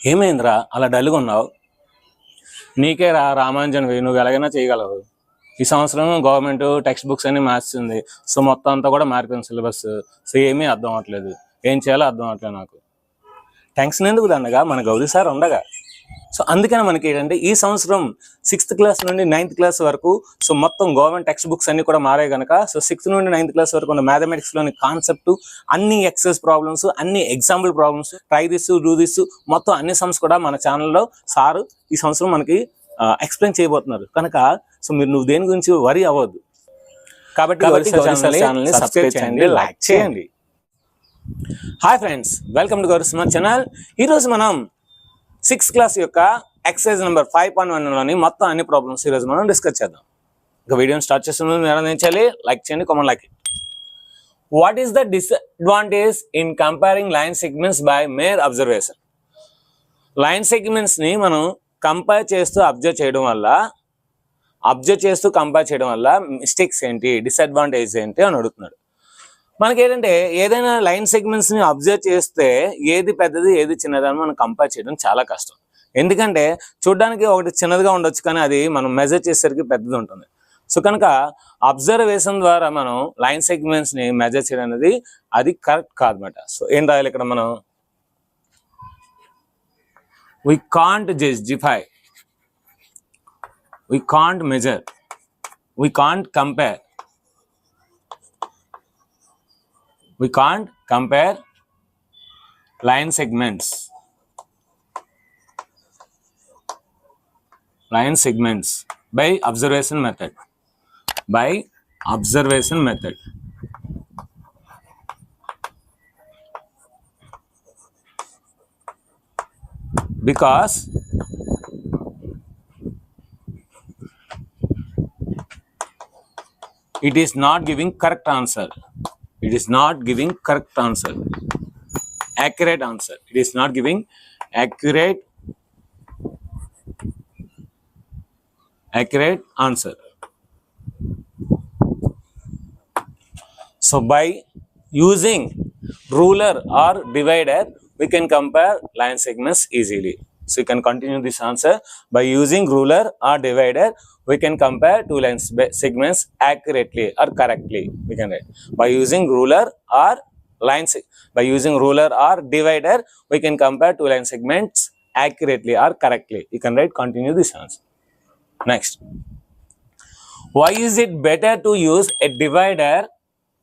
ఏమైందిరా అలా డల్గా ఉన్నావు? నీకే రామాంజన్వి, నువ్వు ఎలాగైనా చేయగలవు. ఈ సంవత్సరం గవర్నమెంట్ టెక్స్ట్ బుక్స్ అన్ని మార్చింది. సో మొత్తం అంతా కూడా మారిపోయింది సిలబస్. సో ఏమీ అర్థం అవ్వట్లేదు, ఏం చేయాలో అర్థం అవ్వట్లేదు నాకు. టెన్షన్ ఎందుకు దండగా, మన గౌరీ సార్ ఉండగా. సో అందుకని మనకి ఏంటంటే ఈ సంవత్సరం 6th క్లాస్ నుండి 9th క్లాస్ వరకు సో మొత్తం గవర్నమెంట్ టెక్స్ట్ బుక్స్ అన్ని కూడా మారాయి కనుక సో 6th నుండి 9th క్లాస్ వరకు ఉన్న మ్యాథమెటిక్స్లోని కాన్సెప్ట్, అన్ని ఎక్సైజ్ ప్రాబ్లమ్స్, అన్ని example problems, try this do this మొత్తం అన్ని సమ్స్ కూడా మన ఛానల్లో సారు ఈ సంవత్సరం మనకి ఎక్స్ప్లెయిన్ చేయబోతున్నారు కనుక సో నువ్వు దేని గురించి వరి అవ్వద్దు. కాబట్టి ఛానల్ని సబ్స్క్రైబ్ చేయండి, లైక్ చేయండి. Hi friends, welcome to Gauri smart channel. ఈరోజు మనం 6th క్లాస్ యొక్క ఎక్సైజ్ నెంబర్ 5.1లోని మొత్తం అన్ని ప్రాబ్లమ్స్ ఈరోజు మనం డిస్కస్ చేద్దాం. ఇక వీడియోని స్టార్ట్ చేస్తున్న మీరు ఏం చేయాలి? లైక్ చేయండి, comment like. What is the disadvantage in comparing line segments by mere observation? Line సెగ్మెంట్స్ని మనం కంపేర్ చేస్తూ అబ్జర్వ్ చేయడం వల్ల మిస్టేక్స్ ఏంటి, డిసడ్వాంటేజ్ ఏంటి అని అడుగుతున్నాడు. మనకి ఏంటంటే ఏదైనా లైన్ సెగ్మెంట్స్ని అబ్జర్వ్ చేస్తే ఏది పెద్దది ఏది చిన్నది అని మనం కంపేర్ చేయడం చాలా కష్టం. ఎందుకంటే చూడడానికి ఒకటి చిన్నదిగా ఉండొచ్చు కానీ అది మనం మెజర్ చేసేసరికి పెద్దది ఉంటుంది. సో కనుక అబ్జర్వేషన్ ద్వారా మనం లైన్ సెగ్మెంట్స్ని మెజర్ చేయడం అనేది అది కరెక్ట్ కాదన్నమాట. సో ఏం రాయాలి ఇక్కడ మనం? we can't justify, we can't measure, we can't compare, we can't compare line segments by observation method, because it is not giving correct answer, it is not giving correct answer, accurate answer, it is not giving accurate answer. So by using ruler or divider we can compare line segments easily. So you can continue this answer. By using ruler or divider we can compare two line segments accurately or correctly. We can write by using ruler or divider we can compare two line segments accurately or correctly. You can write continue this answer. Next, why is it better to use a divider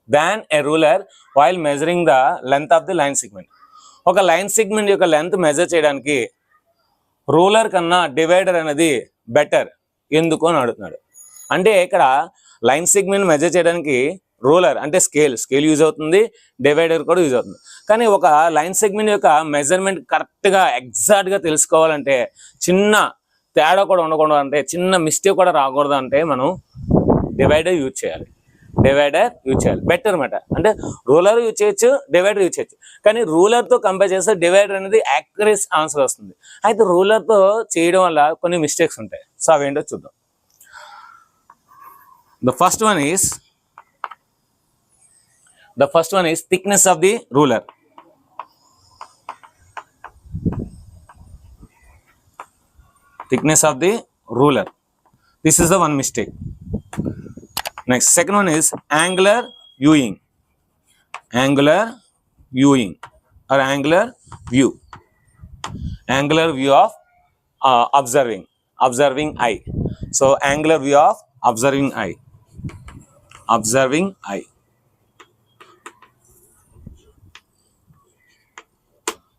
than a ruler while measuring the length of the line segment? ఒక line segment యొక్క length measure చేయడానికి ruler కన్నా divider అనేది better ఎందుకు అని అడుగుతున్నాడు. అంటే ఇక్కడ లైన్ సెగ్మెంట్ మెజర్ చేయడానికి రూలర్ అంటే స్కేల్ యూజ్ అవుతుంది, డివైడర్ కూడా యూజ్ అవుతుంది. కానీ ఒక లైన్ సెగ్మెంట్ యొక్క మెజర్మెంట్ కరెక్ట్గా ఎగ్జాక్ట్గా తెలుసుకోవాలంటే, చిన్న తేడా కూడా ఉండకూడదు అంటే, చిన్న మిస్టేక్ కూడా రాకూడదు అంటే మనం డివైడర్ యూజ్ చేయాలి బెటర్ అనమాట. అంటే రూలర్ యూజ్ చేయొచ్చు, డివైడర్ యూజ్ చేయొచ్చు. కానీ రూలర్తో కంపేర్ చేస్తే డివైడర్ అనేది యాక్యురేట్ ఆన్సర్ వస్తుంది. అయితే రూలర్తో చేయడం వల్ల కొన్ని మిస్టేక్స్ ఉంటాయి. సో అవేంటో చూద్దాం. The first one is thickness of the ruler. Thickness of the ruler. This is the one mistake. Next, second one is angular viewing or angular view of observing eye. So angular view of observing eye.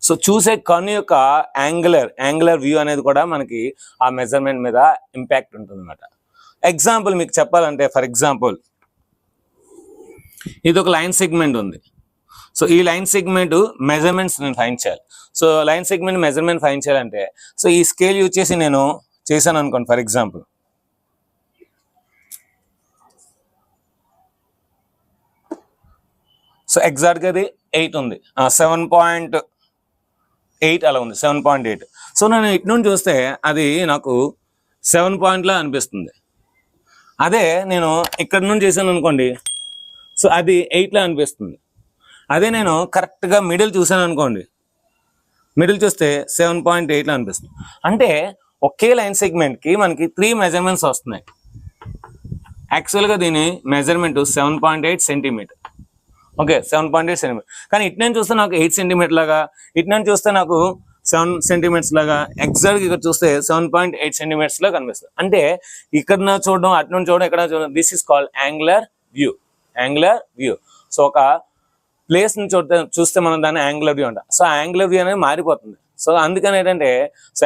So చూసే కన్ను యొక్క angular view అనేది కూడా మనకి ఆ measurement మీద impact ఉంటుంది అన్నమాట. ఎగ్జాంపుల్ మీకు చెప్పాలంటే, ఫర్ ఎగ్జాంపుల్ ఇది ఒక లైన్ సెగ్మెంట్ ఉంది. సో ఈ లైన్ సెగ్మెంట్ మెజర్మెంట్స్ నేను ఫైండ్ చేయాలి. So line segment measurement find చేయాలంటే సో ఈ స్కేల్ యూజ్ చేసి నేను చేశాను అనుకోండి. ఫర్ ఎగ్జాంపుల్ సో ఎగ్జాక్ట్గా అది 8 ఉంది, 7.8 అలా ఉంది, 7.8. సో నేను ఇటు నుండి చూస్తే అది నాకు 7 పాయింట్లా అనిపిస్తుంది. అదే నేను ఇక్కడ నుండి చేశాను అనుకోండి, సో అది 8లా అనిపిస్తుంది. అదే నేను కరెక్ట్గా మిడిల్ చూసాను అనుకోండి, మిడిల్ చూస్తే 7.8 అనిపిస్తుంది. అంటే ఒకే లైన్ సెగ్మెంట్కి మనకి 3 మెజర్మెంట్స్ వస్తున్నాయి. యాక్చువల్గా దీని మెజర్మెంట్ 7.8 సెంటీమీటర్. Okay, 7.8 centimetre. కానీ ఇటు నుంచి చూస్తే నాకు 8 సెంటీమీటర్ లాగా, ఇటు నుంచి చూస్తే నాకు 7 సెంటీమీటర్స్ లాగా, ఎగ్జాక్ట్గా ఇక్కడ చూస్తే 7.8 సెంటీమీటర్స్ లాగా కనిపిస్తుంది. అంటే ఇక్కడ చూడడం, అటు నుంచి చూడడం, ఇక్కడ చూడడం, this is called angular view. Angular view. So ఒక ప్లేస్ నుంచి చూస్తే మనం దాన్ని యాంగులర్ వ్యూ అంటాం. సో యాంగులర్ వ్యూ అనేది మారిపోతుంది. సో అందుకని ఏంటంటే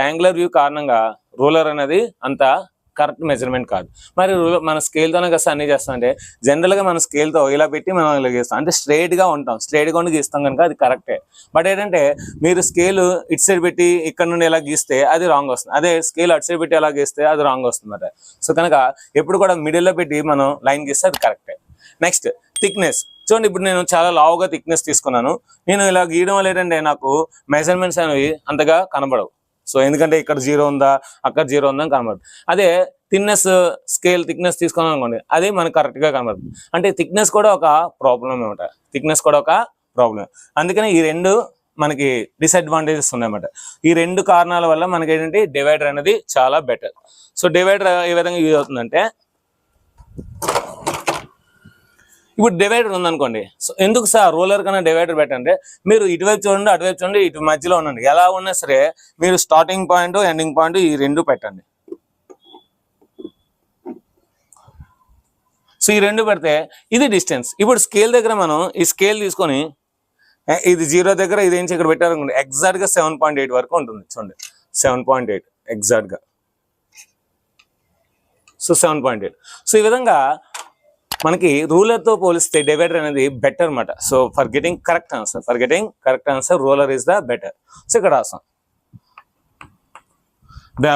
యాంగులర్ వ్యూ కారణంగా రూలర్ అనేది అంత కరెక్ట్ మెజర్మెంట్ కాదు. మరి మన స్కేల్తోనే కదా అన్ని చేస్తాం. అంటే జనరల్గా మన స్కేల్తో ఇలా పెట్టి మనం ఇలా గీస్తాం, అంటే స్ట్రైట్గా ఉంటాం, స్ట్రైట్గా ఉండి గీస్తాం కనుక అది కరెక్టే. బట్ ఏంటంటే మీరు స్కేల్ ఇటు సైడ్ పెట్టి ఇక్కడ నుండి ఎలా గీస్తే అది రాంగ్ వస్తుంది, అదే స్కేల్ అటు సైడ్ పెట్టి ఎలా గీస్తే అది రాంగ్ వస్తుంది అన్నమాట. సో కనుక ఎప్పుడు కూడా మిడిల్లో పెట్టి మనం లైన్ గీస్తే అది కరెక్టే. నెక్స్ట్ థిక్నెస్ చూడండి. ఇప్పుడు నేను చాలా లావుగా థిక్నెస్ తీసుకున్నాను. నేను ఇలా గీయడం వల్ల ఏంటంటే నాకు మెజర్మెంట్స్ అనేవి అంతగా కనబడవు. సో ఎందుకంటే ఇక్కడ 0 ఉందా, అక్కడ 0 ఉందా అని కనబడదు. అదే థిక్నెస్ స్కేల్ థిక్నెస్ తీసుకున్నాం అనుకోండి, అది మనకు కరెక్ట్గా కనబడుతుంది. అంటే థిక్నెస్ కూడా ఒక ప్రాబ్లం అనమాట. థిక్నెస్ కూడా ఒక ప్రాబ్లం. అందుకని ఈ రెండు మనకి డిసడ్వాంటేజెస్ ఉన్నాయన్నమాట. ఈ రెండు కారణాల వల్ల మనకి ఏంటంటే డివైడర్ అనేది చాలా బెటర్. సో డివైడర్ ఏ విధంగా యూజ్ అవుతుందంటే, ఇప్పుడు డివైడర్ ఉందనుకోండి. సో ఎందుకు సార్ రూలర్ కన్నా డివైడర్ బెటర్ అంటే, మీరు ఇటువైపు చూడండి, అటువైపు చూడండి, ఇటు మధ్యలో ఉండండి, ఎలా ఉన్నా సరే మీరు స్టార్టింగ్ పాయింట్ ఎండింగ్ పాయింట్ ఈ రెండు పెట్టండి. సో ఈ రెండు పెడితే ఇది డిస్టెన్స్. ఇప్పుడు స్కేల్ దగ్గర మనం ఈ స్కేల్ తీసుకొని ఇది 0 దగ్గర ఇది ఏంచి ఇక్కడ పెట్టారనుకోండి, ఎగ్జాక్ట్గా 7.8 వరకు ఉంటుంది. చూడండి 7.8 ఎగ్జాక్ట్గా. సో 7.8. సో ఈ విధంగా మనకి రూలర్తో పోలిస్తే డివైడర్ అనేది బెటర్ అనమాట. So for getting correct answer ruler is the better. So ఇక్కడ రాసాం the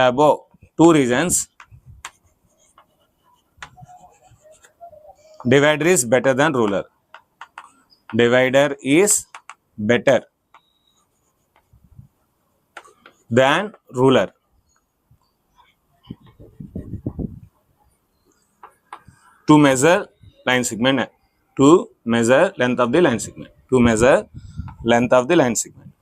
above two reasons divider is better than ruler. Divider is better than ruler. To measure line segment, to measure length of the line segment, to measure length of the line segment,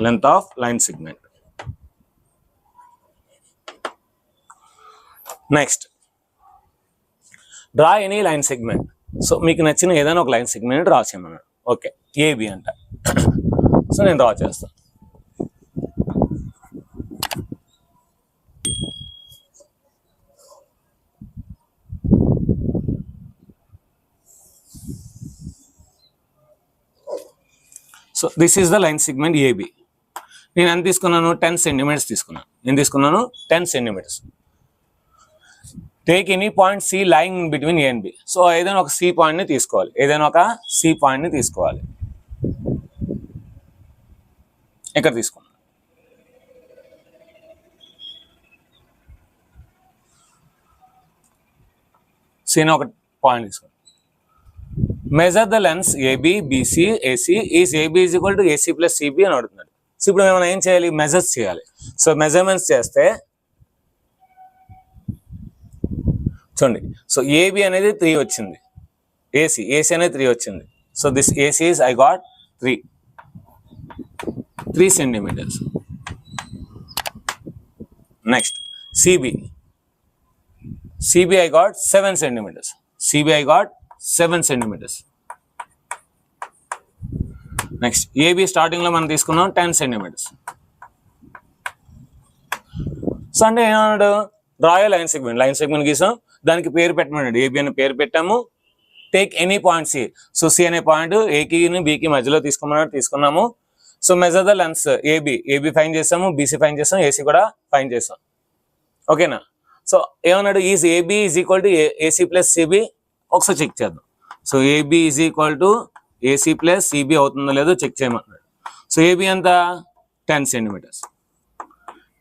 length of line segment. Next, draw any line segment. So మీకు నచ్చిన ఏదైనా ఒక line segment draw చేయమన్నాడు. Okay, AB అంట. So నేను draw చేస్తాను. So this is the line segment AB. నేను ఎంత తీసుకున్నాను, 10 సెంటీమీటర్స్ తీసుకున్నాను. నేను తీసుకున్నాను 10 centimetres. Take any point C line between A and B. So ఏదైనా ఒక సి పాయింట్ని తీసుకోవాలి, ఇక్కడ తీసుకున్నాను. సిని ఒక పాయింట్ తీసుకోవాలి. Measure the lengths AB BC AC is AB is equal to AC plus CB అని అడుగుతున్నాడు. సో ఇప్పుడు మనం ఏం చేయాలి, మెజర్స్ చేయాలి. సో మెజర్మెంట్స్ చేస్తే చూడండి, సో ఏబి అనేది 3 వచ్చింది, ఏసీ అనేది 3 వచ్చింది. So this AC is I got 3 centimetres. Next CB I got 7 centimetres. Next AB starting లో మనం తీసుకున్నాం 10 సెంటీమీటర్స్. సో అంటే ఏమన్నాడు, డ్రా లైన్ సెగ్మెంట్ గీసాం, దానికి పేరు పెట్టమన్నాడు. ఏబి అని పేరు పెట్టాము. Take any point C. So C అనే పాయింట్ ఏకి బికి మధ్యలో తీసుకున్నాము. So measure the lengths AB fine చేసాము, బీసీ ఫైన్ చేసాం, ఏసీ కూడా ఫైన్ చేసాం. ఓకేనా. సో ఏమన్నాడు, is AB is equal to AC plus CB. ఒకసారి చెక్ చేద్దాం. So AB is equal to AC plus CB అవుతుందో లేదో చెక్ చేయమన్నాడు. సో ఏబి ఎంత 10 సెంటీమీటర్స్,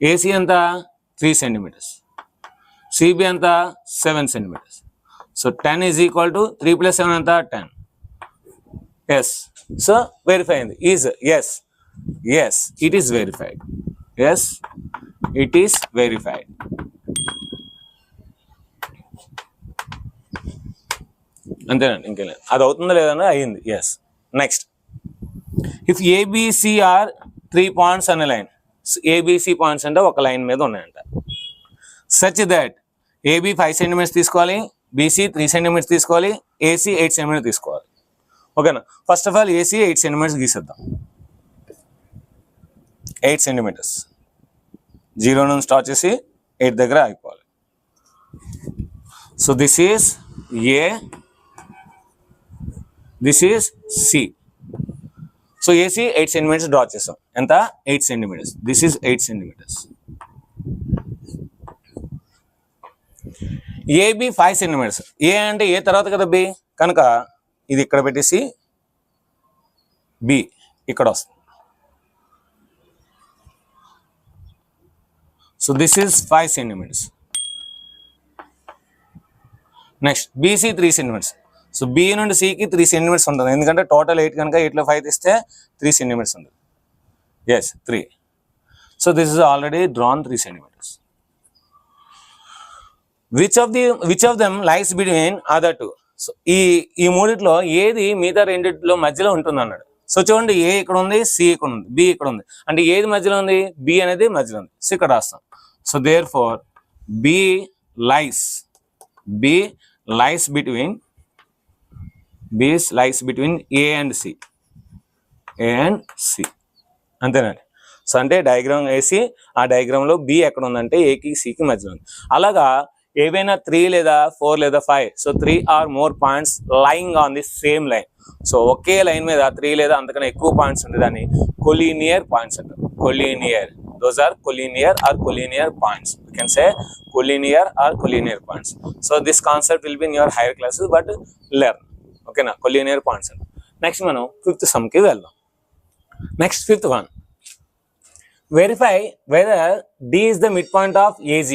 ఏసీ ఎంత 3 సెంటీమీటర్స్, సిబి ఎంత 7 centimetres. So 10 is equal to 3 + 7 ఎంత 10. ఎస్. సో వెరిఫై అయింది. Is yes it is verified. అంతేనండి, ఇంకేం లేదు. అది అవుతుందా లేదన్నా అయ్యింది. Yes. Next, if ABC are 3 points అనే లైన్, ఏబిసి పాయింట్స్ అంటే ఒక లైన్ మీద ఉన్నాయంట. సచ్ దట్ ఏబి 5 సెంటీమీటర్స్ తీసుకోవాలి, బీసీ 3 సెంటీమీటర్స్ తీసుకోవాలి, ఏసీ 8 సెంటీమీటర్స్ తీసుకోవాలి. ఓకేనా? First of all AC 8 centimetres గీసేద్దాం. 8 సెంటీమీటర్స్ 0 నుంచి స్టార్ట్ చేసి 8 దగ్గర ఆగిపోవాలి. So this is A, this is C. So AC 8 centimetres draw చేస్తాం. ఎంత? 8 centimetres. This is 8 centimetres. AB 5 centimetres. A అంటే ఏ తర్వాత కదా బి, కనుక ఇది ఇక్కడ పెట్టేసి బి ఇక్కడ వస్తుంది. So this is 5 centimetres. Next BC 3 centimetres. So B నుండి సికి 3 సెంటీమీటర్స్ ఉంటుంది, ఎందుకంటే టోటల్ 8 కనుక 8లో 5 తీస్తే 3 సెంటీమీటర్స్ ఉంటుంది. Yes, 3. So this is already drawn 3 centimetres. Which of them lies between other two. So ఈ మూడిట్లో ఏది మిగతా రెండిట్లో మధ్యలో ఉంటుంది అన్నాడు. సో చూడండి, ఏ ఇక్కడ ఉంది, సి ఇక్కడ ఉంది, బి ఇక్కడ ఉంది. అంటే ఏది మధ్యలో ఉంది? బి అనేది మధ్యలో ఉంది. సో ఇక్కడ రాస్తాం. So therefore B lies between A and C. అంతేనండి. సో అంటే డయాగ్రామ్ వేసి ఆ డయాగ్రామ్లో బి ఎక్కడ ఉందంటే ఏకి సికి మధ్యలో ఉంది. అలాగా ఏవైనా 3 లేదా 4 లేదా 5, so 3 or more points lying on the same line. So ఒకే లైన్ మీద 3 లేదా అంతకన్నా ఎక్కువ పాయింట్స్ ఉంటే దాన్ని కొలీనియర్ పాయింట్స్ అంటారు. Collinear, those are collinear or collinear points. You can say collinear or collinear points. So this concept will be in your higher classes, but learn. Okay na, collinear points. Next మనం 5th sum కి వెళ్దాం. Next 5th one, verify whether D is the midpoint of AG.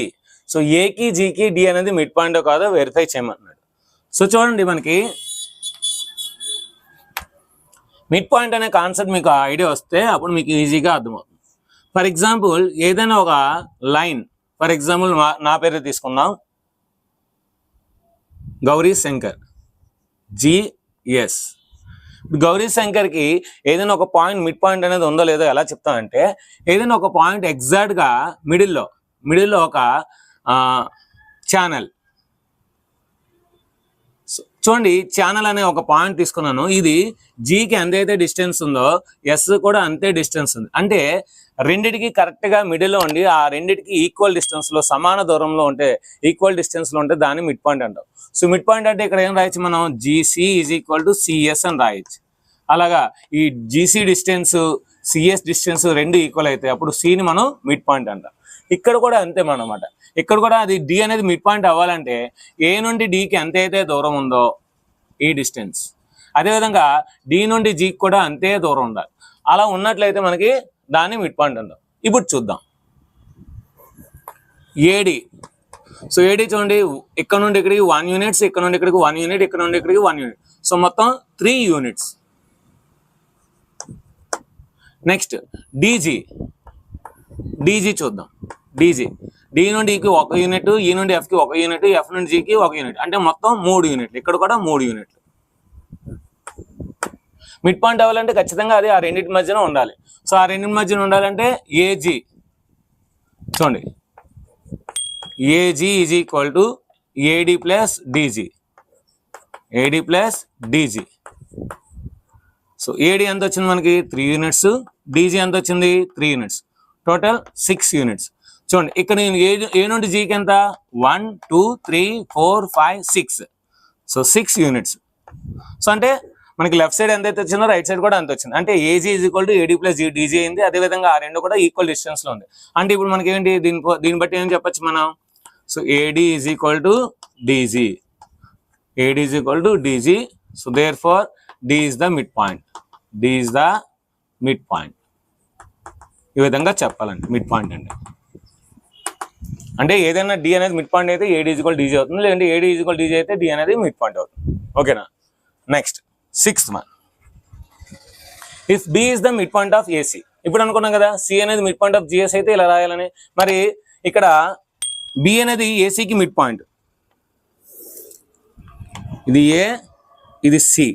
So ఏకి జీకి D అనేది mid point కాదో verify చేయమన్నాడు. So చూడండి, మనకి mid point అనే కాన్సెప్ట్ మీకు ఐడియా వస్తే అప్పుడు మీకు ఈజీగా అర్థమవుతుంది. ఫర్ ఎగ్జాంపుల్ ఏదైనా ఒక లైన్, ఫర్ ఎగ్జాంపుల్ నా పేరు తీసుకుందాం, గౌరీ శంకర్ జిఎస్. గౌరీ శంకర్కి ఏదైనా ఒక పాయింట్ మిడ్ పాయింట్ అనేది ఉందో లేదో ఎలా చెప్తామంటే, ఏదైనా ఒక పాయింట్ ఎగ్జాక్ట్గా మిడిల్లో ఒక ఛానల్. చూడండి, ఛానల్ అనే ఒక పాయింట్ తీసుకున్నాను. ఇది జీకి ఎంతైతే డిస్టెన్స్ ఉందో ఎస్ కూడా అంతే డిస్టెన్స్ ఉంది. అంటే రెండిటికి కరెక్ట్గా మిడిల్లో ఉండి ఆ రెండిటికి ఈక్వల్ డిస్టెన్స్లో, సమాన దూరంలో ఉంటే, ఈక్వల్ డిస్టెన్స్లో ఉంటే దాన్ని మిడ్ పాయింట్ అంటాం. సో మిడ్ పాయింట్ అంటే ఇక్కడ ఏం రాయొచ్చు మనం? GC is equal to CS అని రాయొచ్చు. అలాగా ఈ జీసీ డిస్టెన్స్, సిఎస్ డిస్టెన్స్ రెండు ఈక్వల్ అయితే అప్పుడు సిని మనం మిడ్ పాయింట్ అంటాం. ఇక్కడ కూడా అంతే అన్నమాట. ఇక్కడ కూడా అది డి అనేది మిడ్ పాయింట్ అవ్వాలంటే ఏ నుండి డికి ఎంతైతే దూరం ఉందో ఈ డిస్టెన్స్, అదేవిధంగా డి నుండి జీకి కూడా అంతే దూరం ఉండాలి. అలా ఉన్నట్లయితే మనకి దాన్ని మిడ్ పాయింట్ అంటాం. ఇప్పుడు చూద్దాం ఏడి. సో ఏడి చూడండి, ఇక్కడ నుండి ఇక్కడికి 1 యూనిట్స్, ఇక్కడ నుండి ఇక్కడికి 1 యూనిట్, ఇక్కడ నుండి ఇక్కడికి 1 యూనిట్. సో మొత్తం 3 యూనిట్స్. నెక్స్ట్ డీజీ చూద్దాం. డి నుండి ఈకి 1 యూనిట్, ఈ నుండి ఎఫ్కి 1 యూనిట్, ఎఫ్ నుండి జీకి 1 యూనిట్, అంటే మొత్తం 3 యూనిట్లు. ఇక్కడ కూడా 3 యూనిట్లు. మిడ్ పాయింట్ అవ్వాలంటే ఖచ్చితంగా అది ఆ రెండింటి మధ్యన ఉండాలి. సో ఆ రెండింటి మధ్యన ఉండాలంటే ఏజీ చూడండి, AG is equal to AD plus DG. So AD ఎంత వచ్చింది మనకి? 3 యూనిట్స్. డీజీ ఎంత వచ్చింది? 3 యూనిట్స్. Total 6 units. చూడండి, ఇక్కడ నేను ఏ నుండి జీకి ఎంత? 1 2 3 4 5 6. So 6 units. సో అంటే మనకి లెఫ్ట్ సైడ్ ఎంతైతే వచ్చిందో రైట్ సైడ్ కూడా అంత వచ్చింది. అంటే AG is equal to AD plus DG అయింది. అదేవిధంగా ఆ రెండు కూడా ఈక్వల్ డిస్టెన్స్ లో ఉంది. అంటే ఇప్పుడు మనకి ఏంటి, దీన్ని బట్టి ఏం చెప్పచ్చు మనం? So AD is equal to DG. So therefore D is the mid point. ఈ విధంగా చెప్పాలండి మిడ్ పాయింట్ అంటే ఏదైనా డి అనేది మిడ్ పాయింట్ అయితే ఏడి ఈజ్ ఈక్వల్ డీజీ అవుతుంది, లేదంటే ఏడి ఈజ్ ఈక్వల్ డీజీ అయితే డి అనేది మిడ్ పాయింట్ అవుతుంది. ఓకేనా? Next 6th one, if B is the mid point of AC. ఇప్పుడు అనుకున్నాం కదా సి అనేది మిడ్ పాయింట్ ఆఫ్ జిఎస్ అయితే ఇలా రాయాలని. మరి ఇక్కడ బి అనేది ఏసీకి మిడ్ పాయింట్, ఇది ఏ, ఇది సి.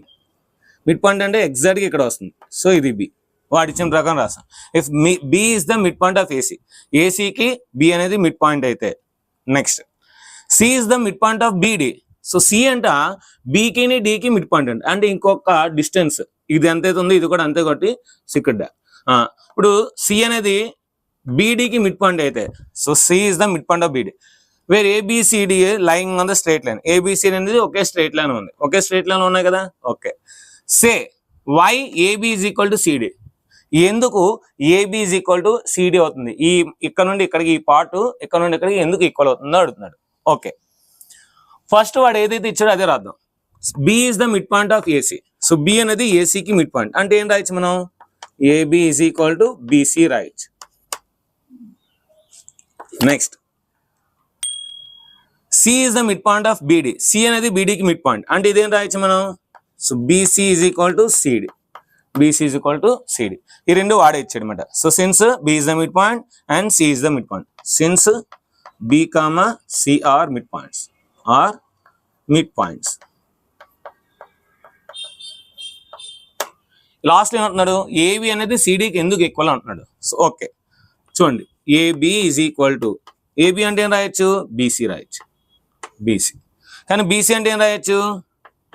మిడ్ పాయింట్ అంటే ఎగ్జాక్ట్గా ఇక్కడ వస్తుంది. సో ఇది బి. వాడి ఇచ్చిన ప్రకారం రాస్తాం. If B is the mid point of AC, ఏసీకి బి అనేది మిడ్ పాయింట్ అయితే, next C is the mid point of BD. So C అంట బీకి డికి మిడ్ పాయింట్ అంట, అంటే ఇంకొక డిస్టెన్స్ ఇది ఎంతైతే ఉందో ఇది కూడా అంతే. కొట్టి ఇక్కడ ఇప్పుడు సి అనేది బీడీకి మిడ్ పాయింట్ అయితే, so C is the mid point of BD. Where ABCD lying on the straight line. ABCD అనేది ఒకే స్ట్రైట్ లైన్ ఉంది, ఒకే స్ట్రైట్ లైన్ ఉన్నాయి కదా. Okay, say why AB is equal to CD. ఎందుకు AB is equal to CD అవుతుంది? ఈ ఇక్కడ నుండి ఇక్కడికి ఈ పార్ట్ ఇక్కడ నుండి ఇక్కడికి ఎందుకు ఈక్వల్ అవుతుందో అడుగుతున్నాడు. ఓకే, ఫస్ట్ వాడు ఏదైతే ఇచ్చాడో అదే రాద్దాం. B is the mid point of AC. So B అనేది ఏసీకి మిడ్ పాయింట్ అంటే ఏం రాయొచ్చు మనం? AB is equal to BC రాయొచ్చు. Next C is the mid point of BD. C అనేది బిడికి మిడ్ పాయింట్ అంటే ఇదేం రాయొచ్చు మనం? So BC is equal to CD. BC is equal to CD. ఈ రెండు వాడే ఇచ్చాడు అనమాట. So since B is the mid point and C is the mid point, since B comma C are mid points, are mid points. Last ఏమంటున్నాడు? AB అనేది సిడికి ఎందుకు equal అంటున్నాడు. సో ఓకే చూడండి, AB is equal to, AB అంటే ఏం రాయొచ్చు? BC రాయొచ్చు, బీసీ. కానీ బీసీ అంటే ఏం రాయొచ్చు?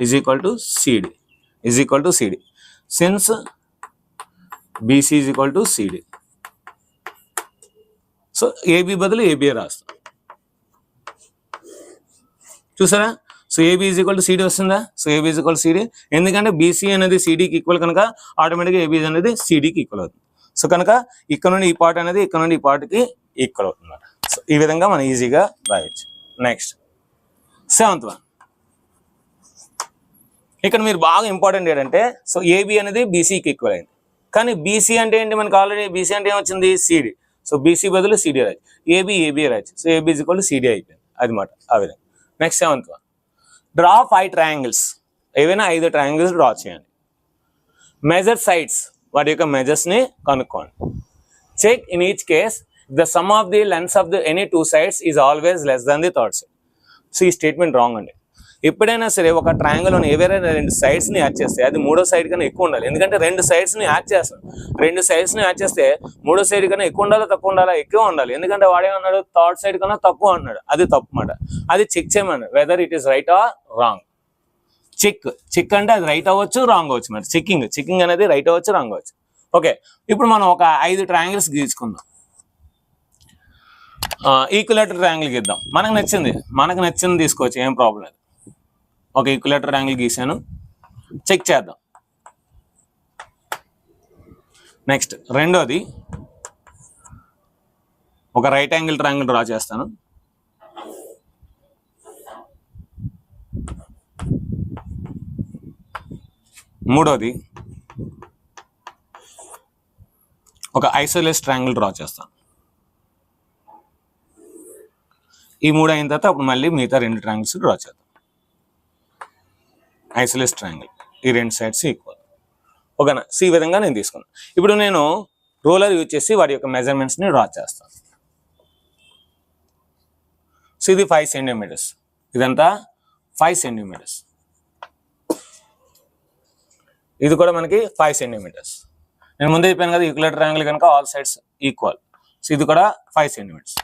Is equal to CD, is equal to CD. Since BC is equal to CD. So AB బదులు ఏబిఏ రాస్తాం. చూసారా? So AB is equal to CD వస్తుందా? So AB is equal to CD, ఎందుకంటే BC అనేది సిడికి ఈక్వల్ కనుక ఆటోమేటిక్గా AB అనేది సిడికి ఈక్వల్ అవుతుంది. సో కనుక ఇక్కడ నుండి ఈ పార్ట్ అనేది ఇక్కడ నుండి ఈ పార్ట్కి ఈక్వల్ అవుతుంది. సో ఈ విధంగా మనం ఈజీగా రాయొచ్చు. Next 7th one. ఇక్కడ మీరు బాగా ఇంపార్టెంట్ ఏంటంటే, సో ఏబి అనేది బీసీకి ఈక్వల్ అయింది. కానీ బీసీ అంటే ఏంటి? మనకు ఆల్రెడీ బీసీ అంటే ఏమొచ్చింది? సిడి. సో బీసీ బదులు సిడి రాయొచ్చు, ఏబి ఏబిఏ రాయొచ్చు. So AB is equal to CD అయిపోయింది అది మాట. ఆ విధంగా. Next 7th one. Draw 5 triangles. ఏవైనా 5 ట్రయాంగిల్స్ డ్రా చేయండి. మెజర్ సైడ్స్, వాటి యొక్క మెజర్స్ ని కనుక్కోండి. Check in each case the sum of the lengths of the any 2 sides is always less than the third side. So ఈ statement wrong అండి. ఎప్పుడైనా సరే ఒక ట్రయాంగిల్ లోని ఏవైనా 2 sides ని యాడ్ చేస్తే అది 3వ సైడ్ కన్నా ఎక్కువ ఉండాలి. ఎందుకంటే 2 sides ని యాడ్ చేస్తాం, 2 sides ని యాడ్ చేస్తే 3వ సైడ్ కన్నా ఎక్కువ ఉండాలా తక్కువ ఉండాలా? ఎక్కువ ఉండాలి. ఎందుకంటే వాడేమన్నాడు? థర్డ్ సైడ్ కన్నా తక్కువ అన్నాడు. అది తప్పు మాట. అది చెక్ చేయమన్నాడు, whether it is right or wrong. Check అంటే అది రైట్ అవ్వచ్చు, రాంగ్ అవ్వచ్చు మరి. చెక్కింగ్ అనేది రైట్ అవ్వచ్చు, రాంగ్ అవ్వచ్చు. ఓకే, ఇప్పుడు మనం ఒక 5 ట్రయాంగిల్స్ గీసుకుందాం. ఈక్విలేటర్ ట్రయాంగిల్ గీద్దాం. మనకు నచ్చింది తీసుకోవచ్చు, ఏం ప్రాబ్లం లేదు. ఒక ఈక్విలేటర్ ట్రయాంగిల్ గీసాను, చెక్ చేద్దాం. నెక్స్ట్ రెండోది ఒక రైట్ యాంగిల్ ట్రయాంగిల్ డ్రా చేస్తాను. మూడోది ఒక ఐసోలేస్ ట్రయాంగిల్ డ్రా చేస్తాను. ఈ 3 అయిన తర్వాత అప్పుడు మళ్ళీ మిగతా 2 ట్రయాంగిల్స్ డ్రా చేద్దాం. ఐసోలేస్ ట్రయాంగిల్, ఈ 2 sides ఈక్వల్. ఓకేనా? సో ఈ విధంగా నేను తీసుకున్నాను. ఇప్పుడు నేను రోలర్ యూజ్ చేసి వాటి యొక్క మెజర్మెంట్స్ని డ్రా చేస్తాను. సో ఇది 5 centimeters, ఇదంతా 5 centimeters. ఇది కూడా మనకి 5 centimeters. నేను ముందే చెప్పాను కదా, ఈక్విలేటర్ ట్రయాంగిల్ కనుక ఆల్ సైడ్స్ ఈక్వల్. సో ఇది కూడా 5 centimeters.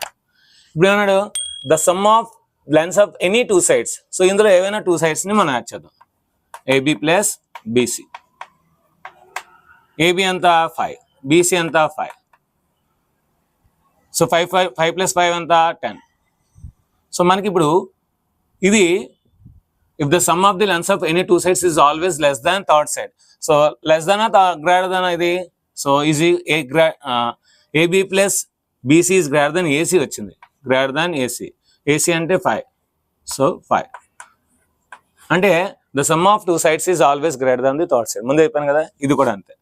ఇప్పుడు ఏమన్నాడు? The sum of lens of any 2 sides. So ఇందులో ఏవైనా 2 sides ని మనం యాడ్ చేద్దాం. AB plus BC. ఏబి అంతా 5, బీసీ అంతా 5. సో 5 + 5 అంతా 10. సో మనకి ఇప్పుడు ఇది if the sum of the lengths of any 2 sides is always less than third side. So less than or greater than ఇది. So easy AB plus BC is greater than AC వచ్చింది, greater than AC. AC అంటే 5. So 5 అంటే the sum of 2 sides is always greater than the third side. ముందే చెప్పాను కదా, ఇది కూడా అంతే.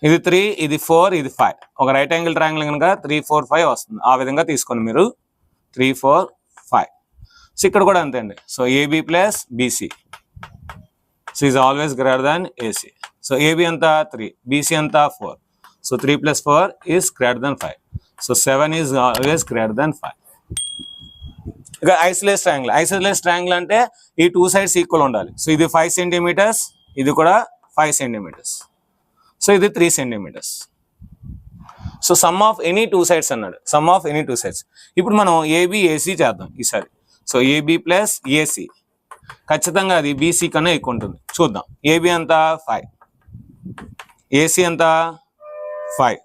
ఇది 3, ఇది 4, ఇది 5. ఒక రైట్ యాంగిల్ ట్రయాంగిల్ కనుక 3, 4, 5 వస్తుంది. ఆ విధంగా తీసుకోండి మీరు. 3, 4, 5. సో ఇక్కడ కూడా అంతే అండి. So AB plus BC, so is always greater than AC. So AB అంతా 3, బీసీ అంతా 4. So 3 + 4 is greater than 5. So 7 is always greater than 5. ఇక ఐసోలేస్ ట్రయాంగిల్ అంటే ఈ 2 sides ఈక్వల్ ఉండాలి. సో ఇది 5 సెంటీమీటర్స్, ఇది కూడా 5 సెంటీమీటర్స్, సో ఇది 3 centimetres. So sum of any 2 sides అన్నాడు, సమ్ ఆఫ్ ఎనీ 2 sides. ఇప్పుడు మనం ఏబిఏసి చేద్దాం ఈసారి. సో ఏబి ప్లస్ ఏసి, ఖచ్చితంగా అది బీసీ కన్నా ఎక్కువ ఉంటుంది. చూద్దాం. ఏబి ఎంత 5, ఏసీ ఎంత 5,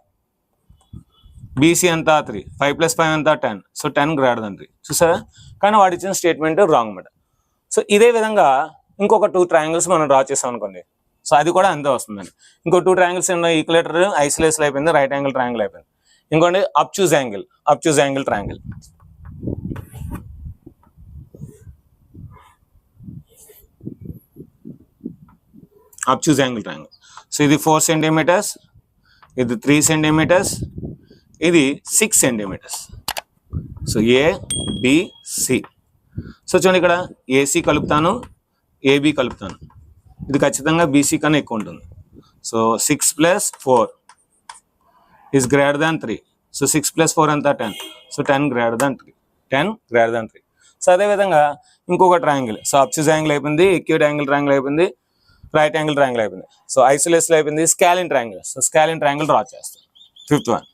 బీసీ ఎంత 3, 5 + 5 ఎంత 10. So 10 greater than 3. చూసారా? కానీ వాడు ఇచ్చిన స్టేట్మెంట్ రాంగ్ అన్నమాట. సో ఇదే విధంగా ఇంకొక 2 triangles మనం డ్రా చేసాం అనుకోండి, సో అది కూడా అంతే వస్తుందండి. ఇంకో 2 triangles ఉన్నాయి. ఈక్వలేటర్ ఐసోలేస్లో అయిపోయింది, రైట్ యాంగిల్ ట్రయాంగిల్ అయిపోయింది. ఇంకోటి అబ్ట్యూజ్ angle triangle. అబ్ట్యూజ్ angle triangle. So ఇది 4 సెంటీమీటర్స్, ఇది 3 సెంటీమీటర్స్, ఇది 6 సెంటీమీటర్స్. So ABC. సో చూడండి, ఇక్కడ ఏసీ కలుపుతాను, ఏబి కలుపుతాను. ఇది ఖచ్చితంగా బీసీ కన్నా ఎక్కువ ఉంటుంది. So 6 + 4 is greater than 3. So 6 + 4 ఎంత 10. So 10 greater than 3. సో అదేవిధంగా ఇంకొక ట్రయాంగిల్. సో అబ్ట్యూజ్ యాంగిల్ అయిపోయింది, ఎక్యూట్ యాంగిల్ ట్రయాంగిల్ అయిపోయింది, రైట్ యాంగిల్ ట్రయాంగిల్ అయిపోయింది. సో ఐసోలేస్లో అయిపోయింది, scalene triangle. So scalene triangle draw చేస్తాం. 5th one.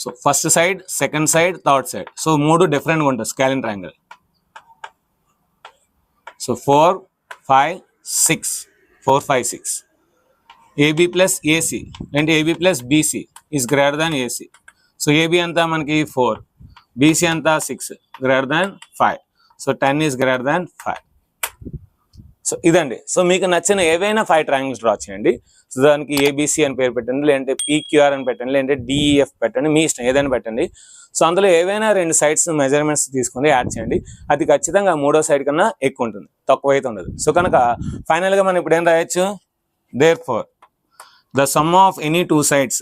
So first side, second side, third side. So 3 డిఫరెంట్గా ఉంటుంది scalene triangle. So 4, 5, 6. AB plus AC అంటే AB plus BC is greater than AC. So AB అంతా మనకి 4, BC అంతా 6, greater than 5. So 10 is greater than 5. So ఇదండి. So మీకు నచ్చిన ఏవైనా 5 triangles డ్రా చేయండి. సో దానికి ఏబిసి అని పేరు పెట్టండి, లేదంటే పీక్యూఆర్ అని పెట్టండి, లేదంటే డిఈఎఫ్ పెట్టండి, మీ ఇష్టం ఏదైనా పెట్టండి. సో అందులో ఏవైనా 2 sides మెజర్మెంట్స్ తీసుకొని యాడ్ చేయండి. అది ఖచ్చితంగా 3వ సైడ్ కన్నా ఎక్కువ ఉంటుంది, తక్కువ అయితే ఉండదు. సో కనుక ఫైనల్గా మనం ఇప్పుడు ఏం రాయొచ్చు? therefore the sum of any 2 sides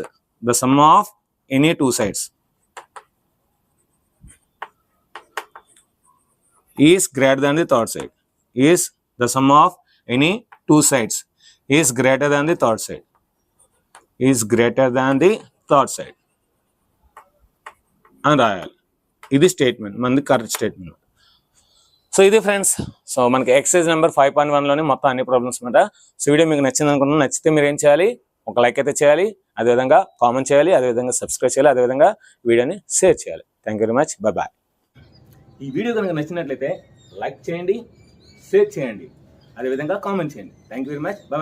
is greater than the third side. The sum of any 2 sides is greater than the third side. అని రాయాలి. ఇది స్టేట్మెంట్, మనది కరెక్ట్ స్టేట్మెంట్. సో ఇది ఫ్రెండ్స్. సో మనకి ఎక్సర్సైజ్ నెంబర్ 5.1లోని మొత్తం అన్ని problems అనమాట. So video మీకు నచ్చింది అనుకుంటున్నాను. నచ్చితే మీరు ఏం చేయాలి? ఒక లైక్ అయితే చేయాలి, అదేవిధంగా కామెంట్ చేయాలి, అదేవిధంగా సబ్స్క్రైబ్ చేయాలి, అదేవిధంగా వీడియోని షేర్ చేయాలి. Thank you very much. Bye. ఈ వీడియో కనుక నచ్చినట్లయితే లైక్ చేయండి, షేర్ చేయండి, అదేవిధంగా కామెంట్ చేయండి. Thank you very much. Bye.